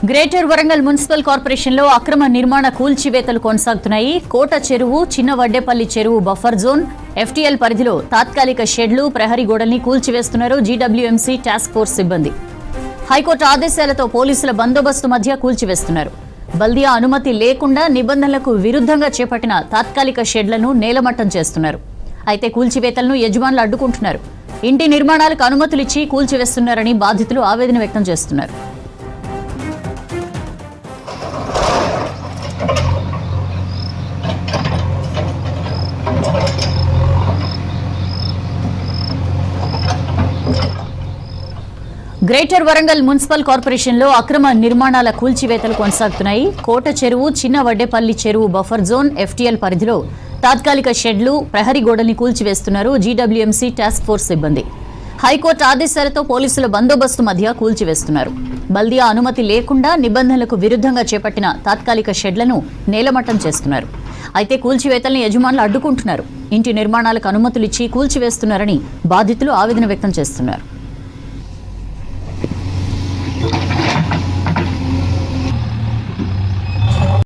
Greater Warangal municipal corporation లో అక్రమ నిర్మాణ కూల్చివేతలు కొనసాగుతున్నాయి. కోట చెరువు, చిన్న వడ్డేపల్లి చెరువు బఫర్ జోన్, ఎఫ్టీఎల్ పరిధిలో తాత్కాలిక షెడ్లు, ప్రహరీ గోడల్ని కూల్చివేస్తున్నారు జీడబ్ల్యూఎంసీ టాస్క్ ఫోర్స్ సిబ్బంది. హైకోర్టు ఆదేశాలతో పోలీసుల బందోబస్తు మధ్య కూల్చివేస్తున్నారు. బల్దియా అనుమతి లేకుండా నిబంధనలకు విరుద్ధంగా చేపట్టిన తాత్కాలిక షెడ్లను నేలమట్టం చేస్తున్నారు. అయితే కూల్చివేతలను యజమానులు అడ్డుకుంటున్నారు. ఇంటి నిర్మాణాలకు అనుమతులిచ్చి కూల్చివేస్తున్నారని బాధితులు ఆవేదన వ్యక్తం చేస్తున్నారు. గ్రేటర్ వరంగల్ మున్సిపల్ కార్పొరేషన్ లో అక్రమ నిర్మాణాల కూల్చివేతలు కొనసాగుతున్నాయి. కోట చెరువు, చిన్న వడ్డేపల్లి చెరువు బఫర్ జోన్, ఎఫ్టీఎల్ పరిధిలో తాత్కాలిక షెడ్లు, ప్రహరీ గోడల్ని కూల్చివేస్తున్నారు జీడబ్ల్యూఎంసీ టాస్క్ ఫోర్స్ సిబ్బంది. హైకోర్టు ఆదేశాలతో పోలీసుల బందోబస్తు మధ్య కూల్చివేస్తున్నారు. బల్దియా అనుమతి లేకుండా నిబంధనలకు విరుద్ధంగా చేపట్టిన తాత్కాలిక షెడ్లను నేలమట్టం చేస్తున్నారు. అయితే కూల్చివేతల్ని యజమానులు అడ్డుకుంటున్నారు. ఇంటి నిర్మాణాలకు అనుమతులిచ్చి కూల్చివేస్తున్నారని బాధితులు ఆవేదన వ్యక్తం చేస్తున్నారు.